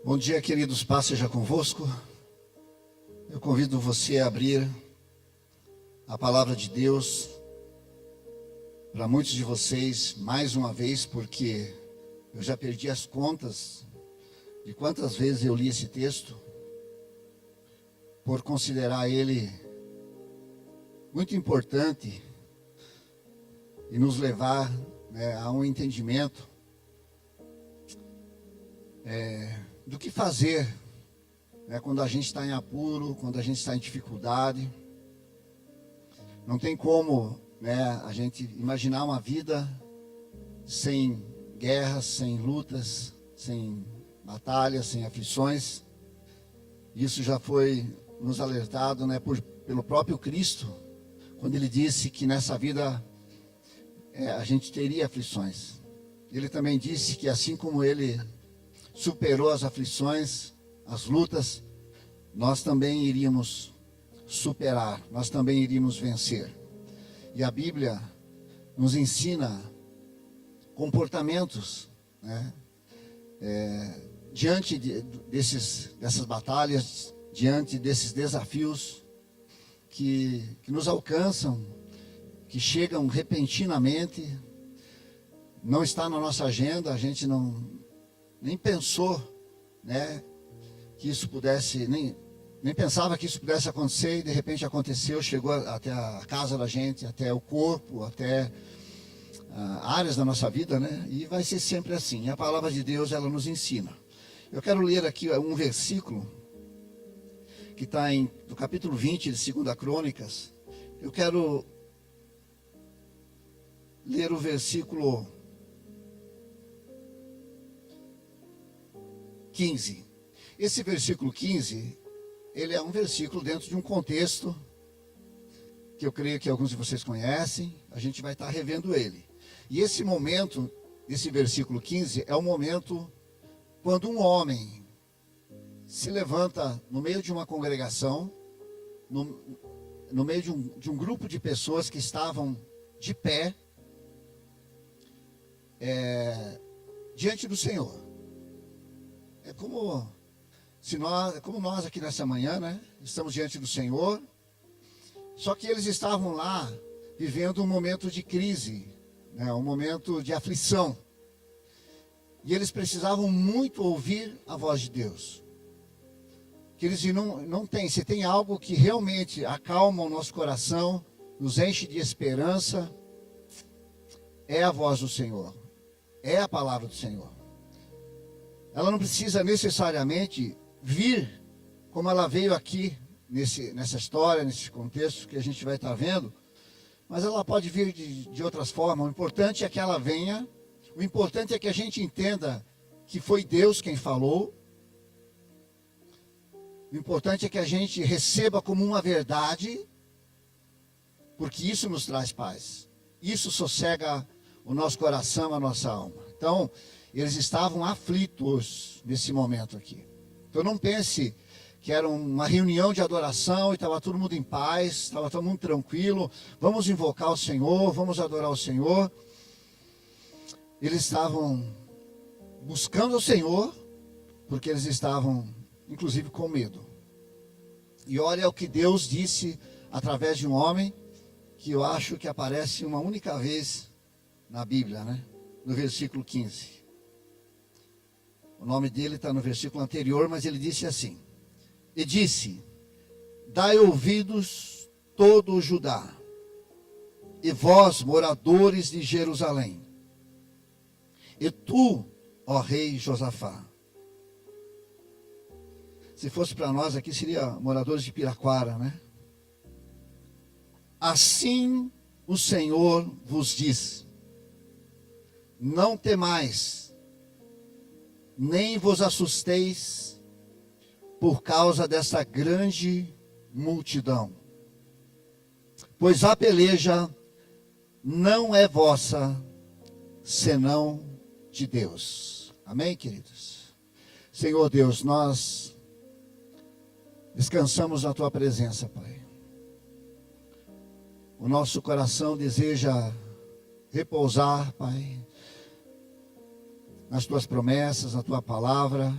Bom dia, queridos, paz seja convosco. Eu convido você a abrir a palavra de Deus para muitos de vocês, mais uma vez, porque eu já perdi as contas de quantas vezes eu li esse texto, por considerar ele muito importante e nos levar a um entendimento do que fazer quando a gente está em apuro, quando a gente está em dificuldade. Não tem como a gente imaginar uma vida sem guerras, sem lutas, sem batalhas, sem aflições. Isso já foi nos alertado pelo próprio Cristo, quando ele disse que nessa vida a gente teria aflições. Ele também disse que assim como ele superou as aflições, as lutas, nós também iríamos superar, nós também iríamos vencer. E a Bíblia nos ensina comportamentos, diante dessas batalhas, diante desses desafios que nos alcançam, que chegam repentinamente, não está na nossa agenda, a gente nem pensou, que isso pudesse, nem pensava que isso pudesse acontecer, e de repente aconteceu, chegou até a casa da gente, até o corpo, até áreas da nossa vida, e vai ser sempre assim. E a palavra de Deus, ela nos ensina. Eu quero ler aqui um versículo, que está no capítulo 20 de 2 Crônicas. Eu quero ler o versículo 15. Esse versículo 15, ele é um versículo dentro de um contexto que eu creio que alguns de vocês conhecem. A gente vai estar revendo ele. E esse momento, esse versículo 15, é o momento quando um homem se levanta no meio de uma congregação, no meio de um grupo de pessoas que estavam de pé, diante do Senhor. É como nós aqui nessa manhã, estamos diante do Senhor, só que eles estavam lá vivendo um momento de crise, um momento de aflição, e eles precisavam muito ouvir a voz de Deus. Que eles não tem, se tem algo que realmente acalma o nosso coração, nos enche de esperança, é a voz do Senhor, é a palavra do Senhor. Ela não precisa necessariamente vir como ela veio aqui, nessa história, nesse contexto que a gente vai estar vendo, mas ela pode vir de outras formas. O importante é que ela venha, o importante é que a gente entenda que foi Deus quem falou, o importante é que a gente receba como uma verdade, porque isso nos traz paz, isso sossega o nosso coração, a nossa alma. Então, eles estavam aflitos nesse momento aqui. Então não pense que era uma reunião de adoração e estava todo mundo em paz, estava todo mundo tranquilo. Vamos invocar o Senhor, vamos adorar o Senhor. Eles estavam buscando o Senhor, porque eles estavam, inclusive, com medo. E olha o que Deus disse através de um homem, que eu acho que aparece uma única vez na Bíblia, no versículo 15. O nome dele está no versículo anterior, mas ele disse assim: e disse: dai ouvidos todo o Judá, e vós, moradores de Jerusalém, e tu, ó rei Josafá. Se fosse para nós aqui, seria moradores de Piraquara, Assim o Senhor vos diz: não temais, nem vos assusteis por causa dessa grande multidão, pois a peleja não é vossa, senão de Deus. Amém, queridos? Senhor Deus, nós descansamos na tua presença, Pai. O nosso coração deseja repousar, Pai, nas tuas promessas, na tua palavra.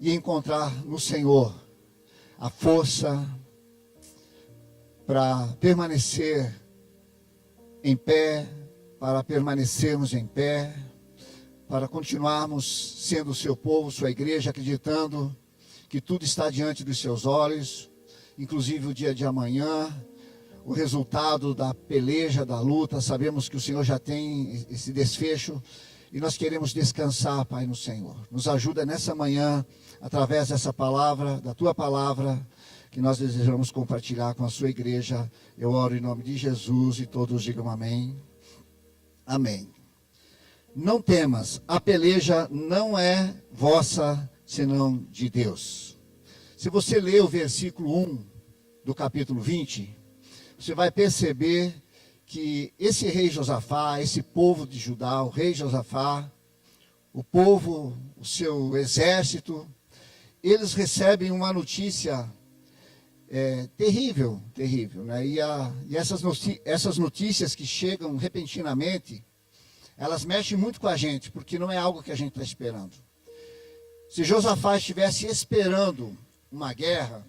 e encontrar no Senhor a força para permanecer em pé, para permanecermos em pé, para continuarmos sendo o seu povo, sua igreja, acreditando que tudo está diante dos seus olhos, inclusive o dia de amanhã, o resultado da peleja, da luta. Sabemos que o Senhor já tem esse desfecho e nós queremos descansar, Pai, no Senhor. Nos ajuda nessa manhã, através dessa palavra, da Tua palavra, que nós desejamos compartilhar com a sua igreja. Eu oro em nome de Jesus e todos digam amém. Amém. Não temas, a peleja não é vossa, senão de Deus. Se você ler o versículo 1 do capítulo 20, você vai perceber que esse rei Josafá, esse povo de Judá, o rei Josafá, o povo, o seu exército, eles recebem uma notícia terrível, né? E essas notícias que chegam repentinamente, elas mexem muito com a gente, porque não é algo que a gente está esperando. Se Josafá estivesse esperando uma guerra,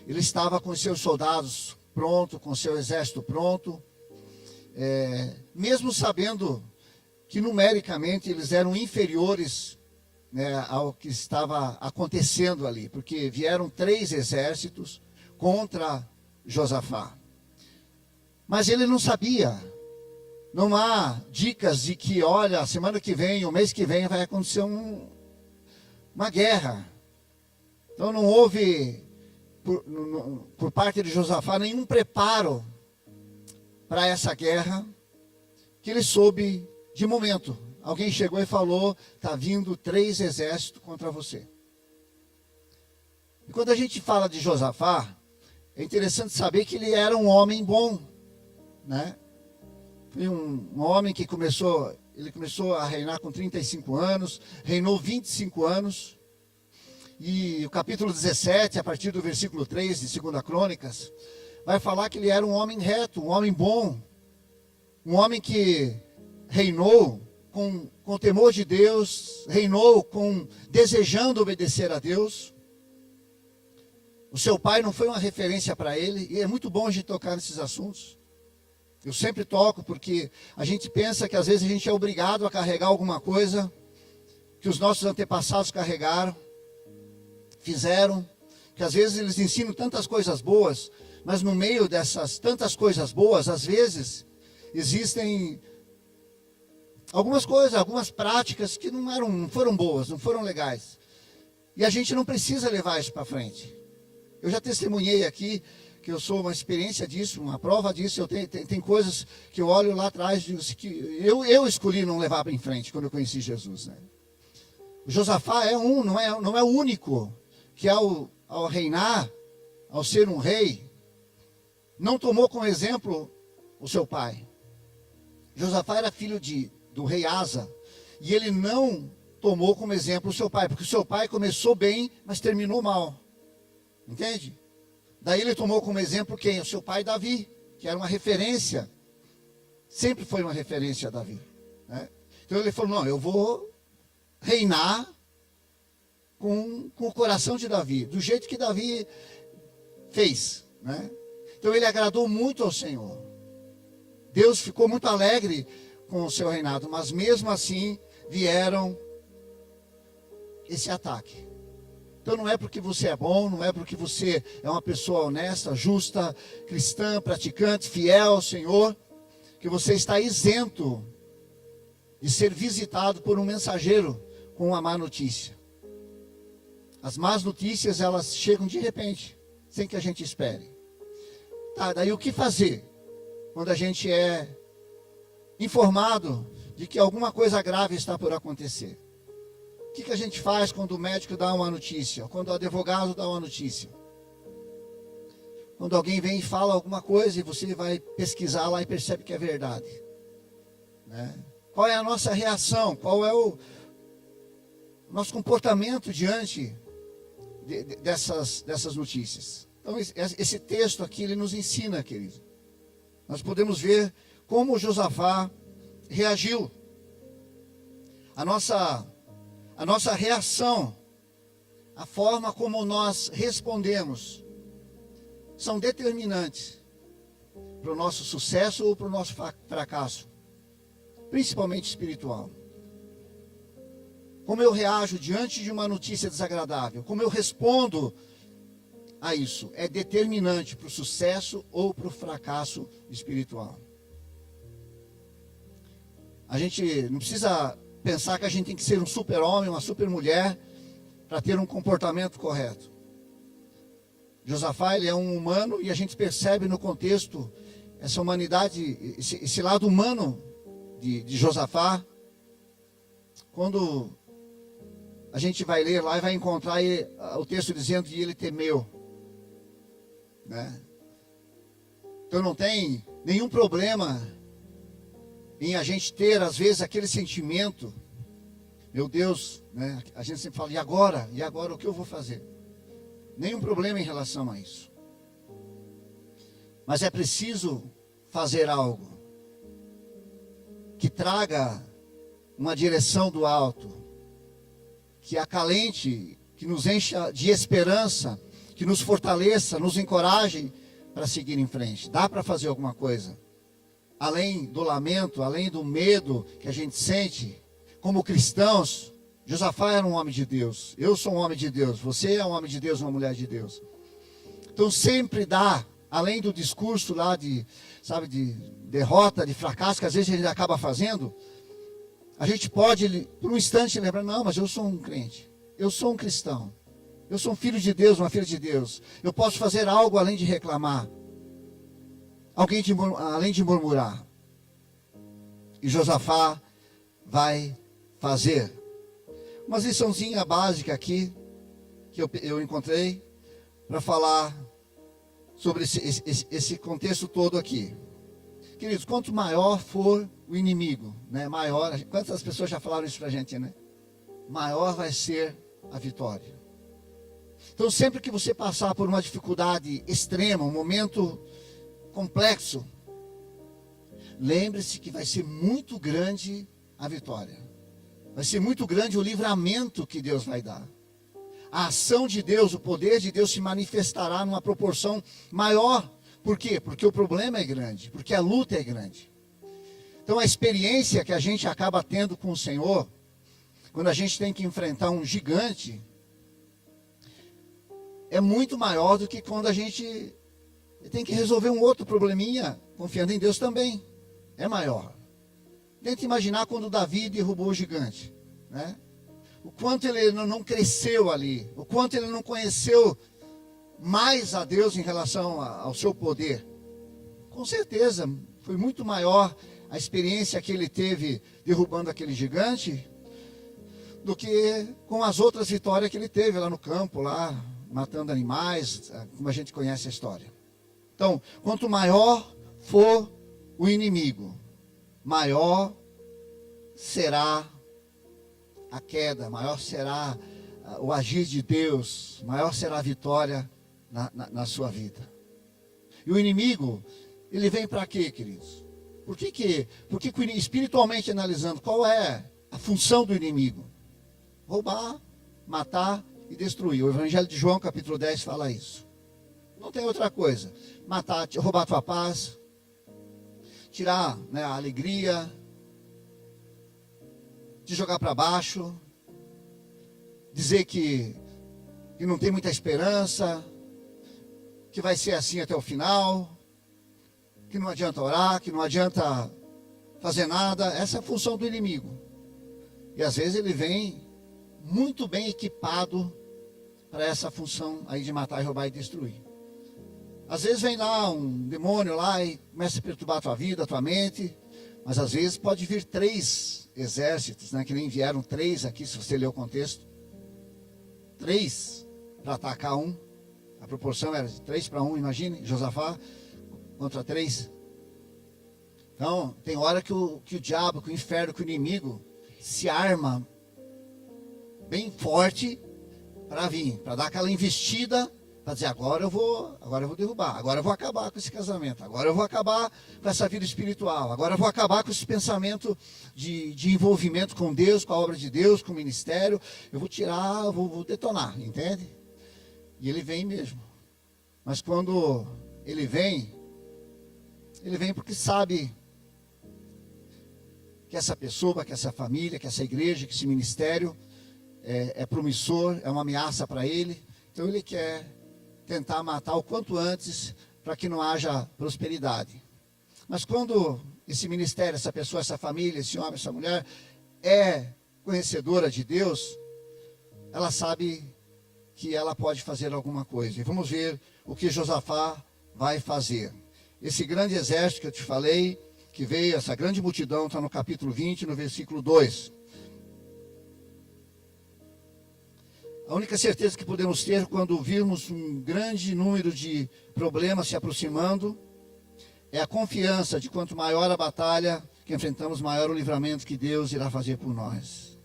ele estava com seus soldados pronto, com seu exército pronto, mesmo sabendo que numericamente eles eram inferiores, né, ao que estava acontecendo ali, porque vieram 3 exércitos contra Josafá. Mas ele não sabia, não há dicas de que, olha, semana que vem, o mês que vem vai acontecer uma guerra. Então não houve, por parte de Josafá, nenhum preparo para essa guerra, que ele soube de momento. Alguém chegou e falou, está vindo 3 exércitos contra você. E quando a gente fala de Josafá, é interessante saber que ele era um homem bom, né? Foi um homem que começou a reinar com 35 anos, reinou 25 anos, e o capítulo 17, a partir do versículo 3 de 2 Crônicas, vai falar que ele era um homem reto, um homem bom, um homem que reinou com temor de Deus, reinou desejando obedecer a Deus. O seu pai não foi uma referência para ele, e é muito bom a gente tocar nesses assuntos. Eu sempre toco, porque a gente pensa que às vezes a gente é obrigado a carregar alguma coisa que os nossos antepassados carregaram, fizeram, que às vezes eles ensinam tantas coisas boas, mas no meio dessas tantas coisas boas, às vezes, existem algumas coisas, algumas práticas que não foram boas, não foram legais. E a gente não precisa levar isso para frente. Eu já testemunhei aqui que eu sou uma experiência disso, uma prova disso. Tem coisas que eu olho lá atrás e digo que eu escolhi não levar em frente quando eu conheci Jesus, né? O Josafá não é o único que ao reinar, ao ser um rei, não tomou como exemplo o seu pai. Josafá era filho do rei Asa, e ele não tomou como exemplo o seu pai, porque o seu pai começou bem, mas terminou mal. Entende? Daí ele tomou como exemplo quem? O seu pai Davi, que era uma referência, sempre foi uma referência a Davi, né? Então ele falou, não, eu vou reinar com o coração de Davi, do jeito que Davi fez, né? Então ele agradou muito ao Senhor. Deus ficou muito alegre com o seu reinado, mas mesmo assim vieram esse ataque. Então não é porque você é bom, não é porque você é uma pessoa honesta, justa, cristã, praticante, fiel ao Senhor, que você está isento de ser visitado por um mensageiro com uma má notícia. As más notícias, elas chegam de repente, sem que a gente espere. Tá, daí o que fazer quando a gente é informado de que alguma coisa grave está por acontecer? O que a gente faz quando o médico dá uma notícia? Quando o advogado dá uma notícia? Quando alguém vem e fala alguma coisa e você vai pesquisar lá e percebe que é verdade, né? Qual é a nossa reação? Qual é o nosso comportamento diante dessas notícias? Então esse texto aqui, ele nos ensina, querido. Nós podemos ver como Josafá reagiu. A nossa reação a forma como nós respondemos, são determinantes para o nosso sucesso ou para o nosso fracasso, principalmente espiritual. Como eu reajo diante de uma notícia desagradável, como eu respondo a isso, é determinante para o sucesso ou para o fracasso espiritual. A gente não precisa pensar que a gente tem que ser um super-homem, uma super-mulher, para ter um comportamento correto. Josafá, ele é um humano, e a gente percebe no contexto essa humanidade, esse lado humano de Josafá. Quando a gente vai ler lá e vai encontrar o texto dizendo que ele temeu, né? Então não tem nenhum problema em a gente ter às vezes aquele sentimento, meu Deus, né? A gente sempre fala, e agora? E agora o que eu vou fazer? Nenhum problema em relação a isso. Mas é preciso fazer algo que traga uma direção do alto, que acalente, que nos encha de esperança, que nos fortaleça, nos encoraje para seguir em frente. Dá para fazer alguma coisa. Além do lamento, além do medo que a gente sente, como cristãos, Josafá era um homem de Deus. Eu sou um homem de Deus. Você é um homem de Deus, uma mulher de Deus. Então sempre dá, além do discurso lá de derrota, de fracasso, que às vezes a gente acaba fazendo, a gente pode, por um instante, lembrar, não, mas eu sou um crente. Eu sou um cristão. Eu sou um filho de Deus, uma filha de Deus. Eu posso fazer algo além de reclamar. Além de murmurar. E Josafá vai fazer. Uma liçãozinha básica aqui, que eu encontrei, para falar sobre esse contexto todo aqui. Queridos, quanto maior for o inimigo, né, maior, quantas pessoas já falaram isso para a gente, né? Maior vai ser a vitória. Então sempre que você passar por uma dificuldade extrema, um momento complexo, lembre-se que vai ser muito grande a vitória. Vai ser muito grande o livramento que Deus vai dar. A ação de Deus, o poder de Deus se manifestará numa proporção maior. Por quê? Porque o problema é grande, porque a luta é grande. Então a experiência que a gente acaba tendo com o Senhor, quando a gente tem que enfrentar um gigante, é muito maior do que quando a gente tem que resolver um outro probleminha, confiando em Deus também. É maior. Tenta imaginar quando Davi derrubou o gigante, né? O quanto ele não cresceu ali, o quanto ele não conheceu mais a Deus em relação ao seu poder. Com certeza, foi muito maior a experiência que ele teve derrubando aquele gigante do que com as outras vitórias que ele teve lá no campo, lá matando animais, como a gente conhece a história. Então, quanto maior for o inimigo, maior será a queda, maior será o agir de Deus, maior será a vitória na sua vida. E o inimigo, ele vem para quê, queridos? Por que espiritualmente analisando, qual é a função do inimigo? Roubar, matar e destruir. O Evangelho de João, capítulo 10, fala isso. Não tem outra coisa. Matar, roubar a tua paz, tirar, né, a alegria, te jogar para baixo, dizer que não tem muita esperança, que vai ser assim até o final, que não adianta orar, que não adianta fazer nada. Essa é a função do inimigo. E às vezes ele vem muito bem equipado para essa função aí de matar, roubar e destruir. Às vezes vem lá um demônio lá e começa a perturbar a tua vida, a tua mente. Mas às vezes pode vir 3 exércitos, né, que nem vieram 3 aqui, se você ler o contexto. 3 para atacar um. A proporção era de 3 para 1, imagine, Josafá contra 3. Então, tem hora que o diabo, que o inferno, que o inimigo se arma bem forte para vir, para dar aquela investida Para dizer, agora eu vou derrubar, agora eu vou acabar com esse casamento, agora eu vou acabar com essa vida espiritual, agora eu vou acabar com esse pensamento de envolvimento com Deus, com a obra de Deus, com o ministério, eu vou tirar, vou detonar, entende? E ele vem mesmo. Mas quando ele vem porque sabe que essa pessoa, que essa família, que essa igreja, que esse ministério é promissor, é uma ameaça para ele. Então ele quer tentar matar o quanto antes para que não haja prosperidade. Mas quando esse ministério, essa pessoa, essa família, esse homem, essa mulher é conhecedora de Deus, ela sabe que ela pode fazer alguma coisa. E vamos ver o que Josafá vai fazer. Esse grande exército que eu te falei, que veio, essa grande multidão, está no capítulo 20, no versículo 2. A única certeza que podemos ter quando virmos um grande número de problemas se aproximando é a confiança de quanto maior a batalha que enfrentamos, maior o livramento que Deus irá fazer por nós.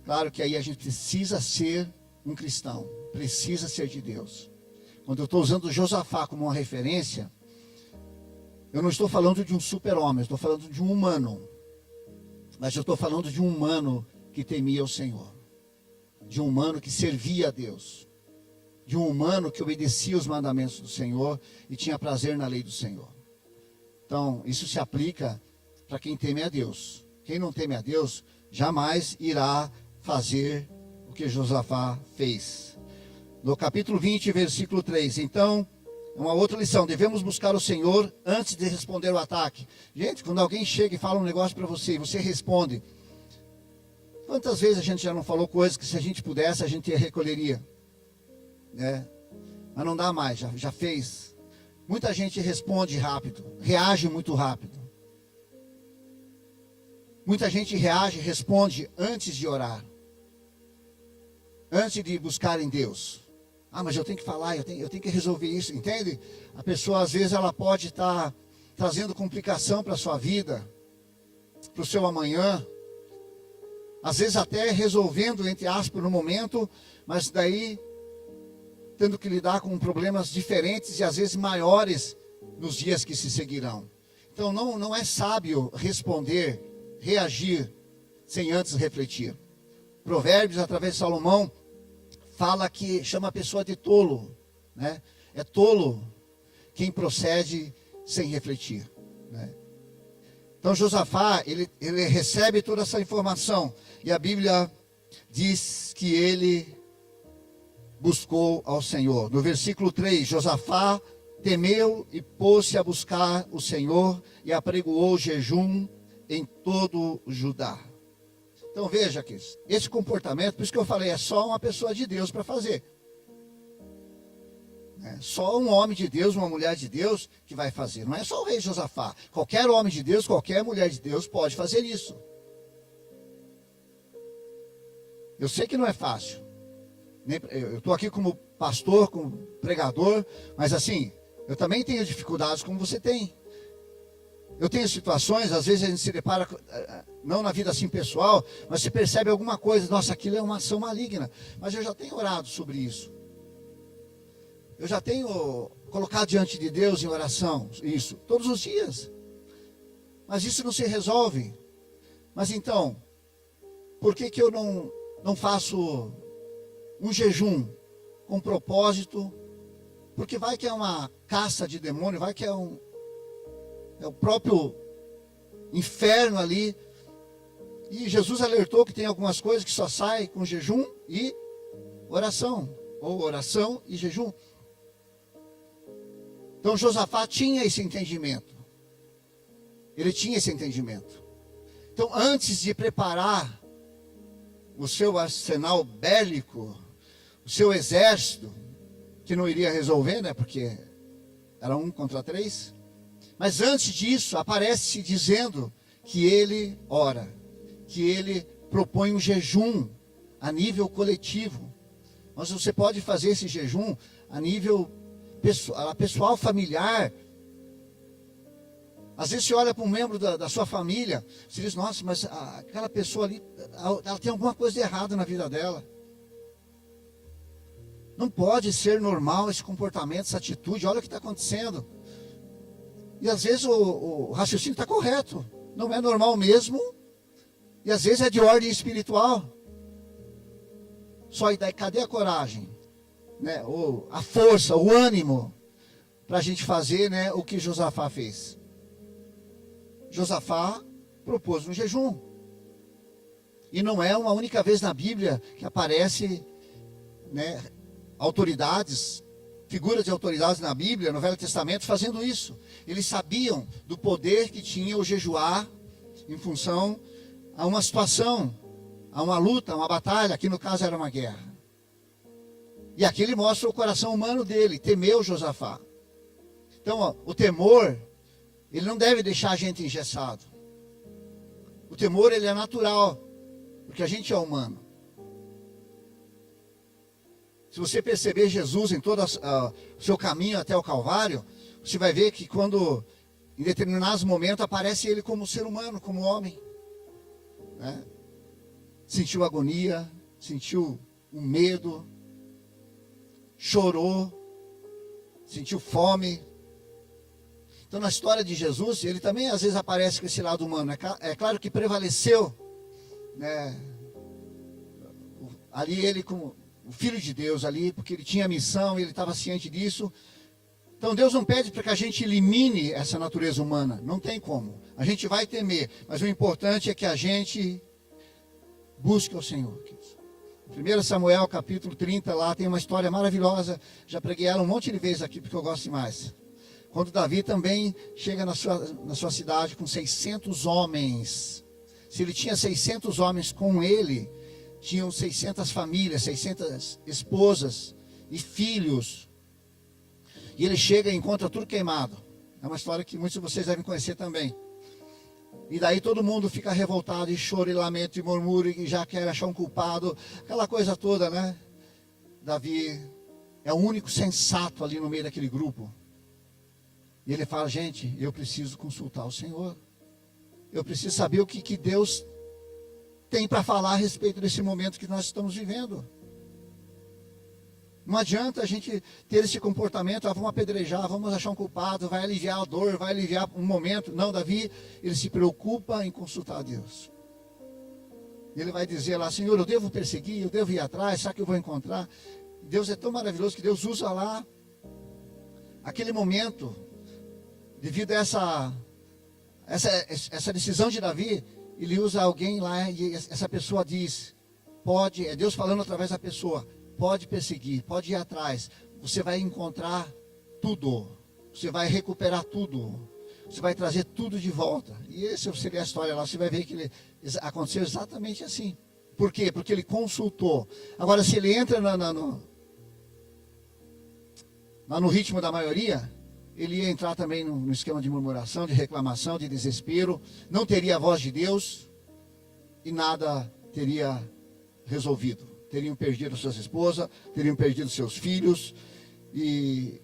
Claro que aí a gente precisa ser um cristão, precisa ser de Deus. Quando eu estou usando Josafá como uma referência, eu não estou falando de um super-homem, eu estou falando de um humano. Mas eu estou falando de um humano que temia o Senhor. De um humano que servia a Deus. De um humano que obedecia os mandamentos do Senhor e tinha prazer na lei do Senhor. Então, isso se aplica para quem teme a Deus. Quem não teme a Deus, jamais irá fazer o que Josafá fez. No capítulo 20, versículo 3. Então, uma outra lição. Devemos buscar o Senhor antes de responder o ataque. Gente, quando alguém chega e fala um negócio para você e você responde, quantas vezes a gente já não falou coisas que se a gente pudesse, a gente recolheria? Né? Mas não dá mais, já fez. Muita gente responde rápido, reage muito rápido. Muita gente reage, responde antes de orar. Antes de buscar em Deus. Ah, mas eu tenho que falar, eu tenho que resolver isso, entende? A pessoa às vezes ela pode estar trazendo complicação para a sua vida, para o seu amanhã. Às vezes até resolvendo, entre aspas, no momento, mas daí tendo que lidar com problemas diferentes e às vezes maiores nos dias que se seguirão. Então não é sábio responder, reagir, sem antes refletir. Provérbios, através de Salomão, fala que chama a pessoa de tolo, né? É tolo quem procede sem refletir, né? Então Josafá, ele recebe toda essa informação, e a Bíblia diz que ele buscou ao Senhor. No versículo 3, Josafá temeu e pôs-se a buscar o Senhor e apregoou jejum em todo o Judá. Então veja que esse comportamento, por isso que eu falei, é só uma pessoa de Deus para fazer. É só um homem de Deus, uma mulher de Deus que vai fazer. Não é só o rei Josafá. Qualquer homem de Deus, qualquer mulher de Deus pode fazer isso. Eu sei que não é fácil. Eu estou aqui como pastor, como pregador, mas assim, eu também tenho dificuldades como você tem. Eu tenho situações, às vezes a gente se depara, não na vida assim pessoal, mas você percebe alguma coisa, nossa, aquilo é uma ação maligna. Mas eu já tenho orado sobre isso. Eu já tenho colocado diante de Deus em oração, isso, todos os dias. Mas isso não se resolve. Mas então, por que eu não faço um jejum com propósito? Porque vai que é uma caça de demônio, vai que é o próprio inferno ali. E Jesus alertou que tem algumas coisas que só saem com jejum e oração. Ou oração e jejum. Então Josafá tinha esse entendimento. Ele tinha esse entendimento. Então antes de preparar o seu arsenal bélico, o seu exército, que não iria resolver, né? Porque era 1 contra 3. Mas antes disso, aparece dizendo que ele ora, que ele propõe um jejum a nível coletivo. Mas você pode fazer esse jejum a nível pessoal, familiar. Às vezes você olha para um membro da sua família, você diz, nossa, mas aquela pessoa ali, ela tem alguma coisa de errado na vida dela. Não pode ser normal esse comportamento, essa atitude. Olha o que está acontecendo. E às vezes o raciocínio está correto. Não é normal mesmo. E às vezes é de ordem espiritual. Só e daí, cadê a coragem? Né? A força, o ânimo para a gente fazer, né, o que Josafá fez. Josafá propôs um jejum. E não é uma única vez na Bíblia que aparece, né, autoridades, figuras de autoridades na Bíblia, no Velho Testamento, fazendo isso. Eles sabiam do poder que tinha o jejuar em função a uma situação, a uma luta, a uma batalha, que no caso era uma guerra. E aqui ele mostra o coração humano dele, temeu Josafá. Então, ó, o temor, ele não deve deixar a gente engessado. O temor, ele é natural, porque a gente é humano. Se você perceber Jesus em todo o seu caminho até o Calvário, você vai ver que quando, em determinados momentos, aparece ele como ser humano, como homem. Né? Sentiu agonia, sentiu um medo, chorou, sentiu fome. Então, na história de Jesus, ele também às vezes aparece com esse lado humano. É claro que prevaleceu, né, ali ele como o Filho de Deus ali, porque ele tinha missão, ele estava ciente disso. Então Deus não pede para que a gente elimine essa natureza humana, não tem como. A gente vai temer, mas o importante é que a gente busque o Senhor. 1 Samuel capítulo 30, lá tem uma história maravilhosa, já preguei ela um monte de vezes aqui, porque eu gosto demais. Quando Davi também chega na sua cidade com 600 homens. Se ele tinha 600 homens com ele, tinham 600 famílias, 600 esposas e filhos. E ele chega e encontra tudo queimado. É uma história que muitos de vocês devem conhecer também. E daí todo mundo fica revoltado, e chora, e lamenta, e murmura, e já quer achar um culpado. Aquela coisa toda, né? Davi é o único sensato ali no meio daquele grupo. E ele fala, gente, eu preciso consultar o Senhor. Eu preciso saber o que Deus tem para falar a respeito desse momento que nós estamos vivendo. Não adianta a gente ter esse comportamento, vamos apedrejar, vamos achar um culpado, vai aliviar a dor, vai aliviar um momento. Não, Davi, ele se preocupa em consultar a Deus. Ele vai dizer lá, Senhor, eu devo perseguir, eu devo ir atrás, será que eu vou encontrar? Deus é tão maravilhoso que Deus usa lá aquele momento, devido a essa decisão de Davi, ele usa alguém lá e essa pessoa diz, pode, é Deus falando através da pessoa, pode perseguir, pode ir atrás, você vai encontrar tudo, você vai recuperar tudo, você vai trazer tudo de volta. E essa seria a história lá, você vai ver que aconteceu exatamente assim. Por quê? Porque ele consultou. Agora, se ele entra no ritmo da maioria, ele ia entrar também no esquema de murmuração, de reclamação, de desespero, não teria a voz de Deus e nada teria resolvido. Teriam perdido suas esposas, teriam perdido seus filhos e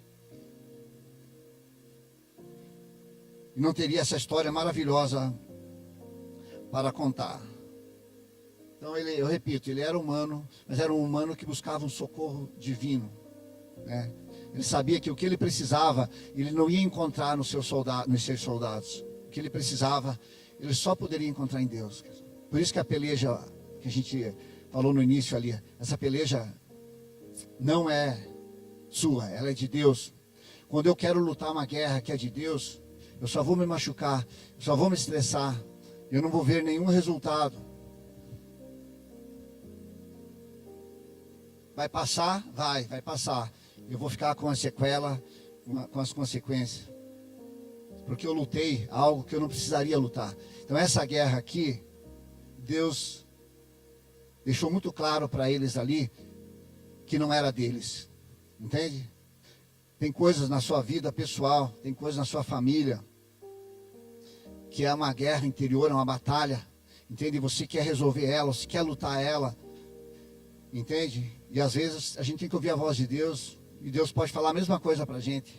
não teria essa história maravilhosa para contar. Então eu repito, ele era humano, mas era um humano que buscava um socorro divino, né? Ele sabia que o que ele precisava, ele não ia encontrar nos seus soldados. O que ele precisava, ele só poderia encontrar em Deus. Por isso que a peleja que a gente falou no início ali, essa peleja não é sua, ela é de Deus. Quando eu quero lutar uma guerra que é de Deus, eu só vou me machucar, eu só vou me estressar, eu não vou ver nenhum resultado. Vai passar? Vai passar. Eu vou ficar com a sequela, com as consequências. Porque eu lutei algo que eu não precisaria lutar. Então essa guerra aqui, Deus deixou muito claro para eles ali que não era deles. Entende? Tem coisas na sua vida pessoal, tem coisas na sua família, que é uma guerra interior, é uma batalha. Entende? Você quer resolver ela, você quer lutar ela. Entende? E às vezes a gente tem que ouvir a voz de Deus. E Deus pode falar a mesma coisa para a gente.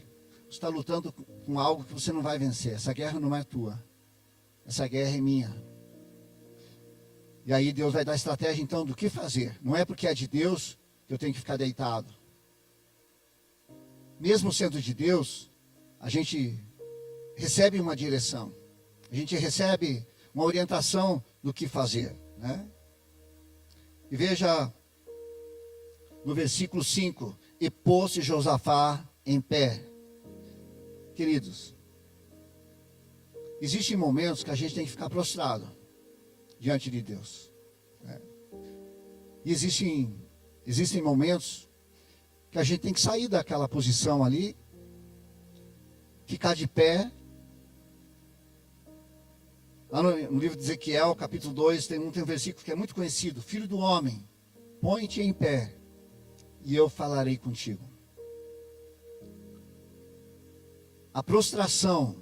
Você está lutando com algo que você não vai vencer. Essa guerra não é tua. Essa guerra é minha. E aí Deus vai dar estratégia então do que fazer. Não é porque é de Deus que eu tenho que ficar deitado. mesmo sendo de Deus, a gente recebe uma direção. A gente recebe uma orientação do que fazer, né? E veja no versículo 5: e pôs-se Josafá em pé. Queridos, existem momentos que a gente tem que ficar prostrado diante de Deus, né? E existem momentos que a gente tem que sair daquela posição ali, ficar de pé. Lá no livro de Ezequiel, capítulo 2, tem um versículo que é muito conhecido: filho do homem, põe-te em pé, e eu falarei contigo. A prostração,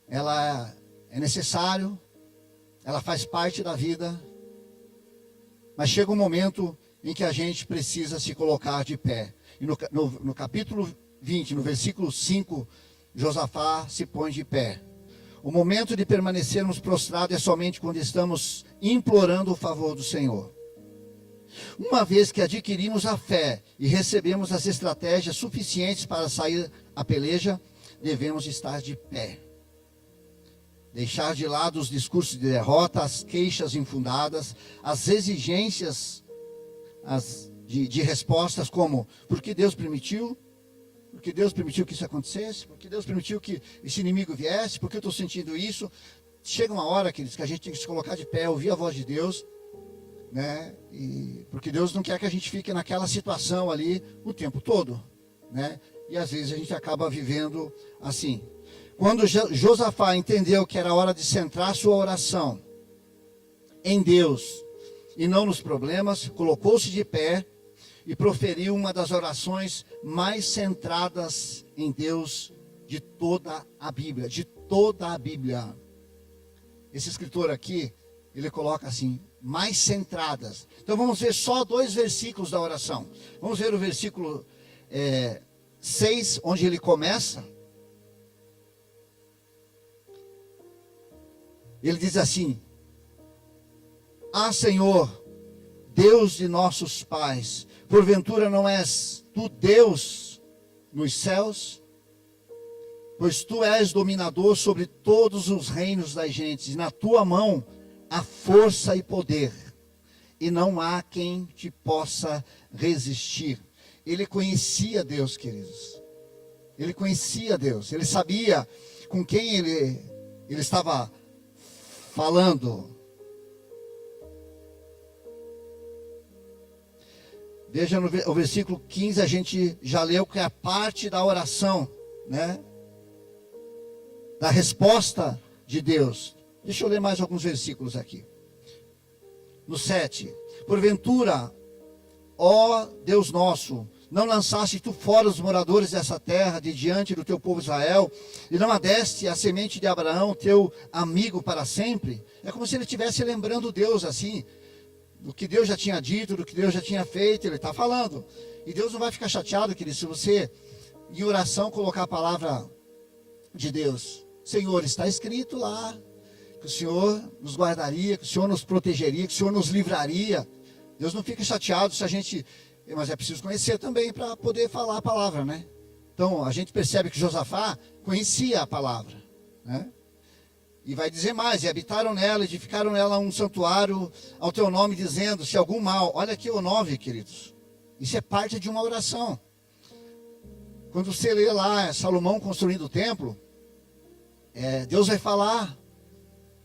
ela é necessário, ela faz parte da vida, mas chega um momento em que a gente precisa se colocar de pé. E no capítulo 20, no versículo 5, Josafá se põe de pé. O momento de permanecermos prostrados é somente quando estamos implorando o favor do Senhor. Uma vez que adquirimos a fé e recebemos as estratégias suficientes para sair à peleja, devemos estar de pé. Deixar de lado os discursos de derrota, as queixas infundadas, as exigências de respostas como: por que Deus permitiu? Por que Deus permitiu que isso acontecesse? Por que Deus permitiu que esse inimigo viesse? Por que eu estou sentindo isso? Chega uma hora, queridos, que a gente tem que se colocar de pé, ouvir a voz de Deus, né? Porque Deus não quer que a gente fique naquela situação ali o tempo todo, né? E às vezes a gente acaba vivendo assim. Quando Josafá entendeu que era hora de centrar sua oração em Deus e não nos problemas, colocou-se de pé e proferiu uma das orações mais centradas em Deus de toda a Bíblia, Esse escritor aqui, ele coloca assim: mais centradas. Então vamos ver só 2 versículos da oração. Vamos ver o versículo 6, onde ele começa. Ele diz assim: ah, Senhor, Deus de nossos pais, porventura não és tu Deus nos céus? Pois tu és dominador sobre todos os reinos das gentes, e na tua mão há força e poder, e não há quem te possa resistir. Ele conhecia Deus, queridos. Ele conhecia Deus. Ele sabia com quem ele estava falando. Veja o versículo 15, a gente já leu que é a parte da oração, né? Da resposta de Deus. Deixa eu ler mais alguns versículos aqui. No 7. Porventura, ó Deus nosso, não lançaste tu fora os moradores dessa terra de diante do teu povo Israel, e não adeste a semente de Abraão, teu amigo para sempre? É como se ele estivesse lembrando Deus assim, do que Deus já tinha dito, do que Deus já tinha feito. Ele está falando. E Deus não vai ficar chateado, querido, se você, em oração, colocar a palavra de Deus. Senhor, está escrito lá que o Senhor nos guardaria, que o Senhor nos protegeria, que o Senhor nos livraria. Deus não fica chateado se a gente... Mas é preciso conhecer também para poder falar a palavra, né? Então, a gente percebe que Josafá conhecia a palavra, né? E vai dizer mais: e habitaram nela, edificaram nela um santuário ao teu nome, dizendo, se algum mal... Olha aqui o 9, queridos. Isso é parte de uma oração. Quando você lê lá Salomão construindo o templo, Deus vai falar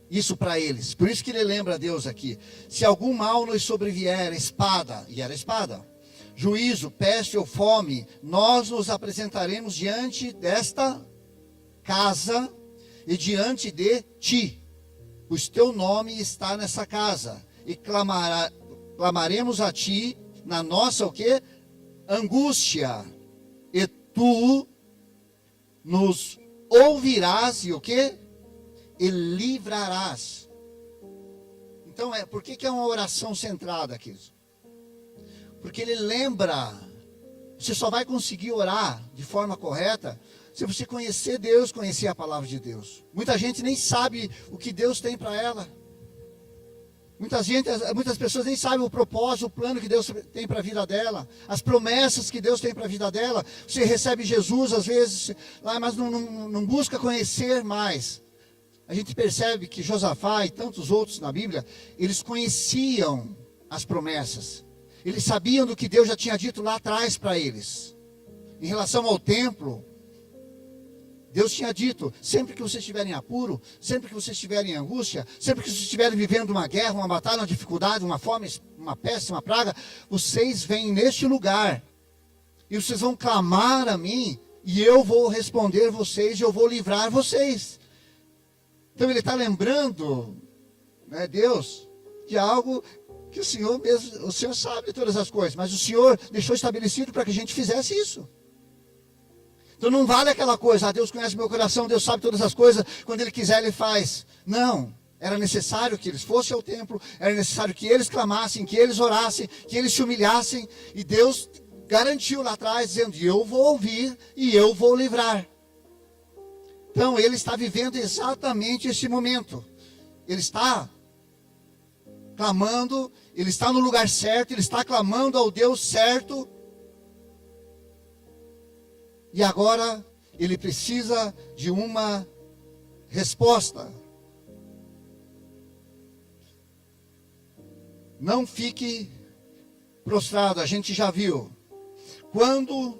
isso para eles. Por isso que ele lembra a Deus aqui: se algum mal nos sobrevier, espada, e era espada, juízo, peste ou fome, nós nos apresentaremos diante desta casa e diante de ti, pois teu nome está nessa casa, e clamaremos a ti na nossa o quê? Angústia, e tu nos ouvirás e o quê? E livrarás. Então, por que é uma oração centrada aqui? Porque ele lembra. Você só vai conseguir orar de forma correta se você conhecer Deus, conhecer a palavra de Deus. Muita gente nem sabe o que Deus tem para ela. Muitas pessoas nem sabem o propósito, o plano que Deus tem para a vida dela, as promessas que Deus tem para a vida dela. Você recebe Jesus às vezes lá, mas não busca conhecer mais. A gente percebe que Josafá e tantos outros na Bíblia, eles conheciam as promessas. Eles sabiam do que Deus já tinha dito lá atrás para eles. Em relação ao templo, Deus tinha dito, sempre que vocês estiverem em apuro, sempre que vocês estiverem em angústia, sempre que vocês estiverem vivendo uma guerra, uma batalha, uma dificuldade, uma fome, uma peste, uma praga, vocês vêm neste lugar e vocês vão clamar a mim e eu vou responder vocês e eu vou livrar vocês. Então ele está lembrando, né, Deus, de algo que o Senhor sabe de todas as coisas, mas o Senhor deixou estabelecido para que a gente fizesse isso. Então não vale aquela coisa, Deus conhece meu coração, Deus sabe todas as coisas, quando Ele quiser Ele faz. Não, era necessário que eles fossem ao templo, era necessário que eles clamassem, que eles orassem, que eles se humilhassem, e Deus garantiu lá atrás, dizendo, eu vou ouvir e eu vou livrar. Então ele está vivendo exatamente esse momento, ele está clamando, ele está no lugar certo, ele está clamando ao Deus certo, e agora ele precisa de uma resposta. Não fique prostrado, a gente já viu. Quando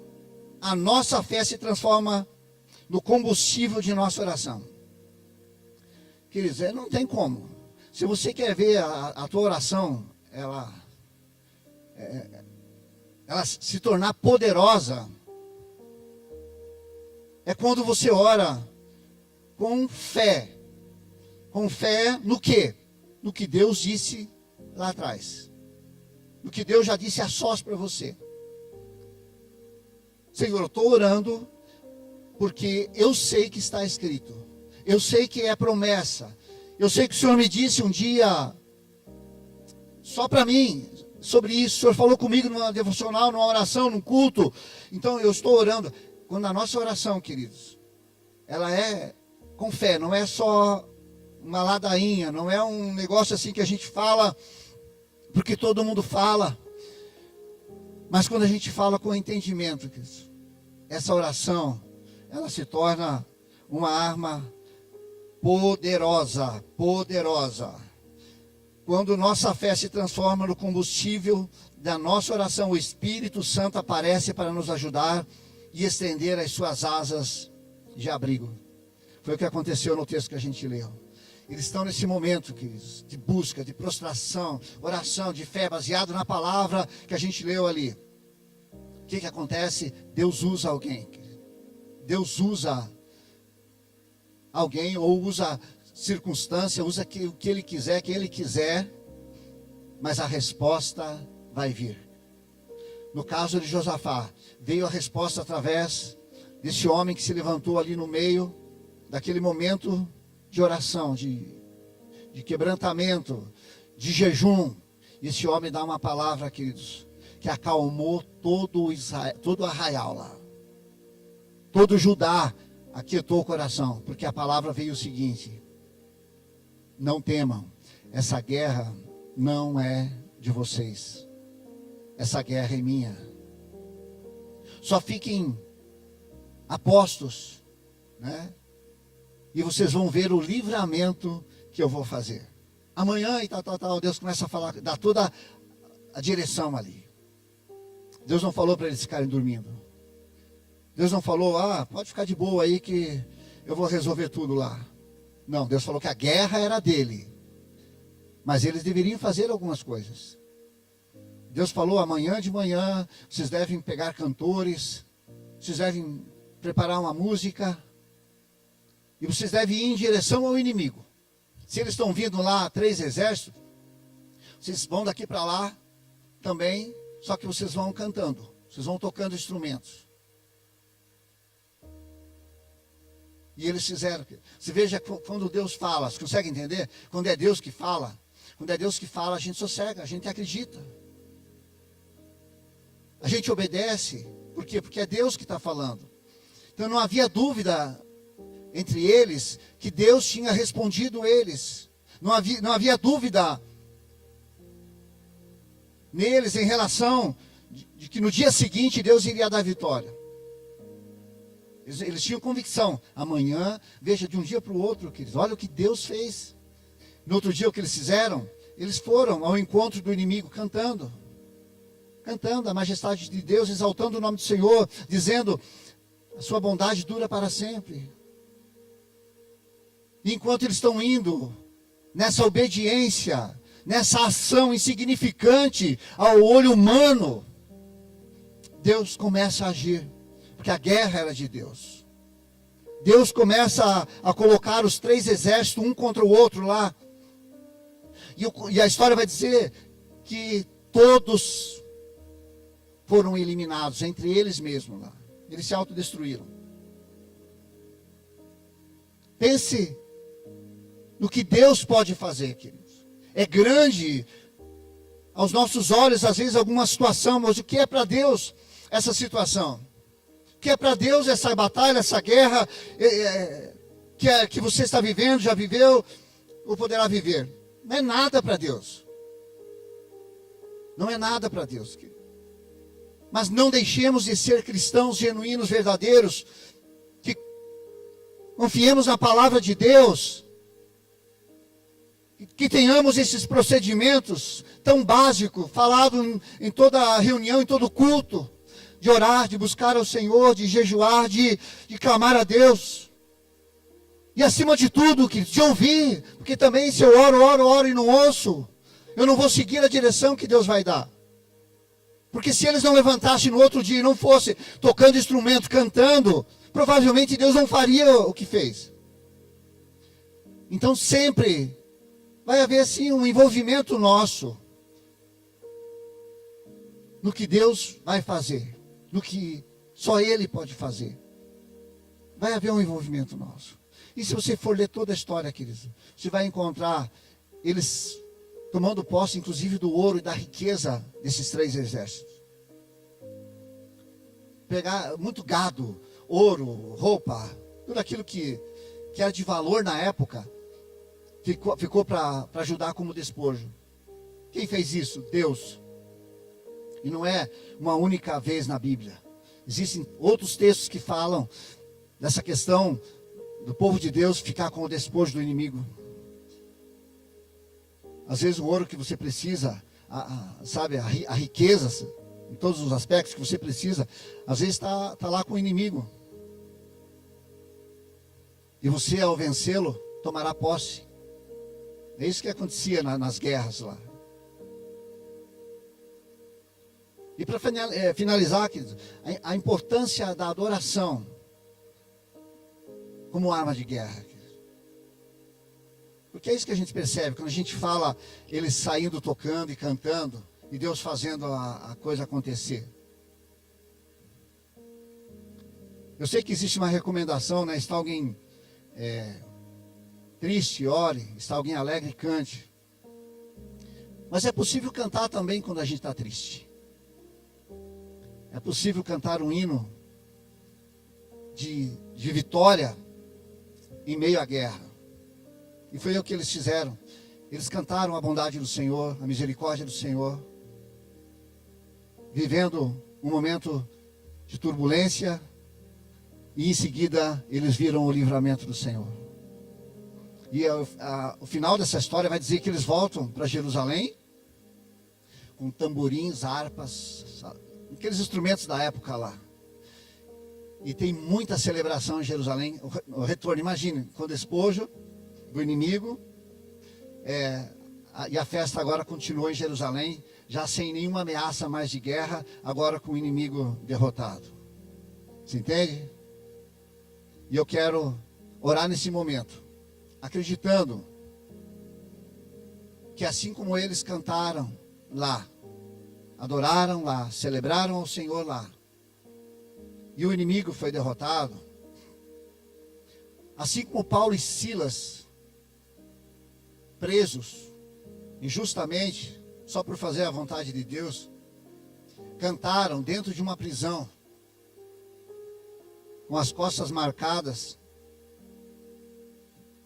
a nossa fé se transforma no combustível de nossa oração. Queridos, não tem como. Se você quer ver a tua oração, ela se tornar poderosa, é quando você ora com fé. Com fé no quê? No que Deus disse lá atrás. No que Deus já disse a sós para você. Senhor, eu estou orando porque eu sei que está escrito. Eu sei que é promessa. Eu sei que o Senhor me disse um dia, só para mim, sobre isso. O Senhor falou comigo numa devocional, numa oração, num culto. Então eu estou orando. Quando a nossa oração, queridos, ela é com fé, não é só uma ladainha, não é um negócio assim que a gente fala porque todo mundo fala. Mas quando a gente fala com entendimento, queridos, essa oração, ela se torna uma arma poderosa, poderosa. Quando nossa fé se transforma no combustível da nossa oração, o Espírito Santo aparece para nos ajudar e estender as suas asas de abrigo. Foi o que aconteceu no texto que a gente leu. Eles estão nesse momento, queridos, de busca, de prostração, oração, de fé, baseado na palavra que a gente leu ali. O que acontece? Deus usa alguém. Deus usa alguém, ou usa circunstância, usa o que Ele quiser, mas a resposta vai vir. No caso de Josafá, veio a resposta através desse homem que se levantou ali no meio daquele momento de oração, de quebrantamento, de jejum. E esse homem dá uma palavra, queridos, que acalmou todo Israel, todo o arraial lá. Todo Judá aquietou o coração, porque a palavra veio o seguinte: não temam, essa guerra não é de vocês. Essa guerra é minha. Só fiquem apostos, né? E vocês vão ver o livramento que eu vou fazer. Amanhã e tal, Deus começa a falar, dá toda a direção ali. Deus não falou para eles ficarem dormindo. Deus não falou, pode ficar de boa aí que eu vou resolver tudo lá. Não, Deus falou que a guerra era dele. Mas eles deveriam fazer algumas coisas. Deus falou, amanhã de manhã, vocês devem pegar cantores, vocês devem preparar uma música, e vocês devem ir em direção ao inimigo. Se eles estão vindo lá, 3 exércitos, vocês vão daqui para lá também, só que vocês vão cantando, vocês vão tocando instrumentos. E eles fizeram. Você veja quando Deus fala, você consegue entender? Quando é Deus que fala, a gente sossega, a gente acredita. A gente obedece. Por quê? Porque é Deus que está falando. Então não havia dúvida entre eles que Deus tinha respondido eles. Não havia dúvida neles em relação de que no dia seguinte Deus iria dar vitória. Eles tinham convicção. Amanhã, veja, de um dia para o outro, queridos, olha o que Deus fez. No outro dia, o que eles fizeram? Eles foram ao encontro do inimigo cantando. Cantando a majestade de Deus, exaltando o nome do Senhor, dizendo, a sua bondade dura para sempre. E enquanto eles estão indo nessa obediência, nessa ação insignificante ao olho humano, Deus começa a agir, porque a guerra era de Deus. Deus começa a colocar os 3 exércitos, um contra o outro lá. E a história vai dizer que todos foram eliminados, entre eles mesmos lá. Eles se autodestruíram. Pense no que Deus pode fazer, queridos. É grande aos nossos olhos, às vezes, alguma situação, mas o que é para Deus essa situação? O que é para Deus essa batalha, essa guerra que você está vivendo, já viveu ou poderá viver? Não é nada para Deus. Não é nada para Deus, querido. Mas não deixemos de ser cristãos genuínos, verdadeiros, que confiemos na palavra de Deus, que tenhamos esses procedimentos tão básicos, falado em toda a reunião, em todo culto, de orar, de buscar ao Senhor, de jejuar, de clamar a Deus. E acima de tudo, querido, de ouvir, porque também se eu oro e não ouço, eu não vou seguir a direção que Deus vai dar. Porque se eles não levantassem no outro dia e não fossem tocando instrumento, cantando, provavelmente Deus não faria o que fez. Então sempre vai haver assim um envolvimento nosso no que Deus vai fazer, no que só Ele pode fazer. Vai haver um envolvimento nosso. E se você for ler toda a história, queridos, você vai encontrar eles tomando posse, inclusive, do ouro e da riqueza desses 3 exércitos. Pegar muito gado, ouro, roupa, tudo aquilo que era de valor na época, ficou para ajudar como despojo. Quem fez isso? Deus. E não é uma única vez na Bíblia. Existem outros textos que falam dessa questão do povo de Deus ficar com o despojo do inimigo. Às vezes o ouro que você precisa, a riqueza, em todos os aspectos que você precisa, às vezes está lá com o inimigo. E você, ao vencê-lo, tomará posse. É isso que acontecia nas guerras lá. E para finalizar, queridos, a importância da adoração como arma de guerra. Porque é isso que a gente percebe, quando a gente fala eles saindo, tocando e cantando, e Deus fazendo a coisa acontecer. Eu sei que existe uma recomendação, né? Está alguém triste, ore. Está alguém alegre, cante. Mas é possível cantar também quando a gente está triste. É possível cantar um hino de vitória em meio à guerra. E foi o que eles fizeram. Eles cantaram a bondade do Senhor, a misericórdia do Senhor, vivendo um momento de turbulência, e em seguida eles viram o livramento do Senhor. E o final dessa história vai dizer que eles voltam para Jerusalém com tamborins, harpas, aqueles instrumentos da época lá. E tem muita celebração em Jerusalém. O retorno, imagine, com o despojo do inimigo. E a festa agora continua em Jerusalém, já sem nenhuma ameaça mais de guerra, agora com o inimigo derrotado. Você entende? E eu quero orar nesse momento, acreditando que assim como eles cantaram lá, adoraram lá, celebraram ao Senhor lá, e o inimigo foi derrotado, assim como Paulo e Silas, presos injustamente, só por fazer a vontade de Deus, cantaram dentro de uma prisão, com as costas marcadas,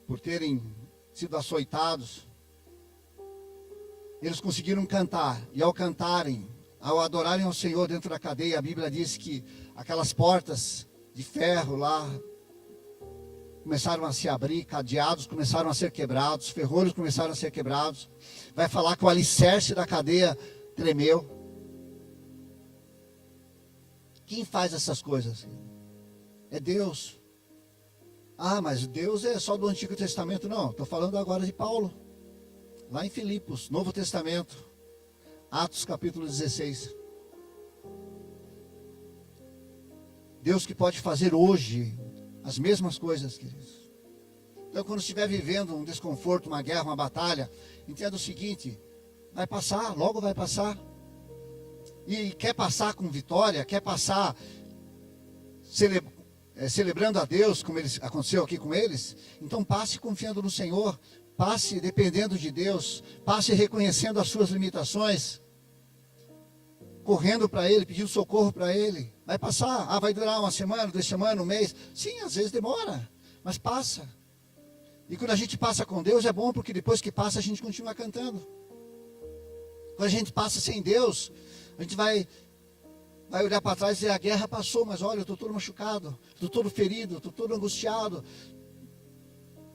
por terem sido açoitados. eles conseguiram cantar. E ao cantarem, ao adorarem ao Senhor dentro da cadeia, a Bíblia diz que aquelas portas de ferro lá começaram a se abrir, cadeados começaram a ser quebrados, ferrolhos começaram a ser quebrados. Vai falar que o alicerce da cadeia tremeu. Quem faz essas coisas? É Deus. Ah, mas Deus é só do Antigo Testamento. Não, estou falando agora de Paulo. Lá em Filipos, Novo Testamento. Atos capítulo 16. Deus que pode fazer hoje as mesmas coisas, queridos. Então, quando estiver vivendo um desconforto, uma guerra, uma batalha, entenda o seguinte: vai passar, logo vai passar. E quer passar com vitória, quer passar celebrando a Deus, como aconteceu aqui com eles, então passe confiando no Senhor, passe dependendo de Deus, passe reconhecendo as suas limitações, correndo para Ele, pedindo socorro para Ele. Vai passar, vai durar uma semana, 2 semanas, um mês. Sim, às vezes demora, mas passa. E quando a gente passa com Deus é bom, porque depois que passa a gente continua cantando. Quando a gente passa sem Deus, a gente vai olhar para trás e dizer: a guerra passou, mas olha, eu estou todo machucado, estou todo ferido, estou todo angustiado,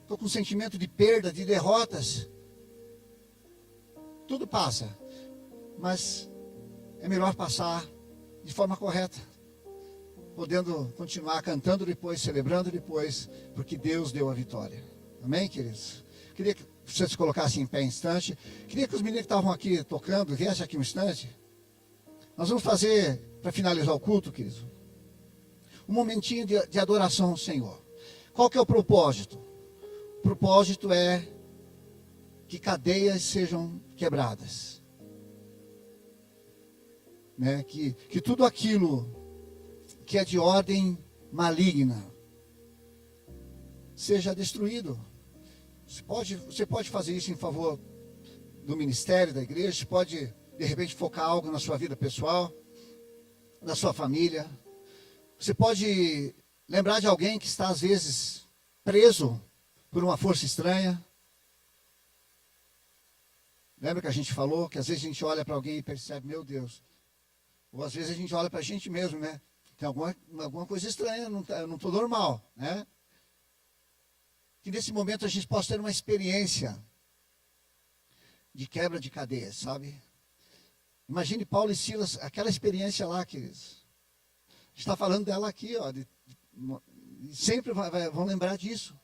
estou com um sentimento de perda, de derrotas. Tudo passa, mas é melhor passar de forma correta, podendo continuar cantando depois, celebrando depois, porque Deus deu a vitória. Amém, queridos? Queria que vocês se colocassem em pé um instante. Queria que os meninos que estavam aqui tocando viessem aqui um instante. Nós vamos fazer, para finalizar o culto, queridos, um momentinho de adoração ao Senhor. Qual que é o propósito? O propósito é que cadeias sejam quebradas. Né? Que tudo aquilo que é de ordem maligna seja destruído. Você pode fazer isso em favor do ministério, da igreja. Você pode, de repente, focar algo na sua vida pessoal, na sua família. Você pode lembrar de alguém que está, às vezes, preso por uma força estranha. Lembra que a gente falou que às vezes a gente olha para alguém e percebe: meu Deus. Ou às vezes a gente olha para a gente mesmo, né? Tem alguma coisa estranha, eu não estou normal, né? Que nesse momento a gente possa ter uma experiência de quebra de cadeias, sabe? Imagine Paulo e Silas, aquela experiência lá, queridos. A gente está falando dela aqui, ó. Sempre vão lembrar disso.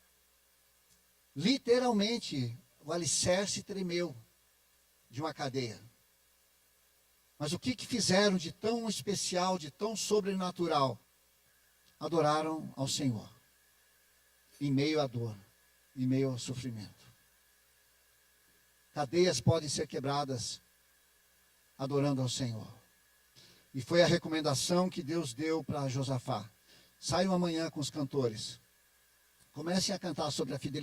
Literalmente, o alicerce tremeu de uma cadeia. Mas o que fizeram de tão especial, de tão sobrenatural? Adoraram ao Senhor, em meio à dor, em meio ao sofrimento. Cadeias podem ser quebradas adorando ao Senhor. E foi a recomendação que Deus deu para Josafá. Saiam amanhã com os cantores. Comecem a cantar sobre a fidelidade.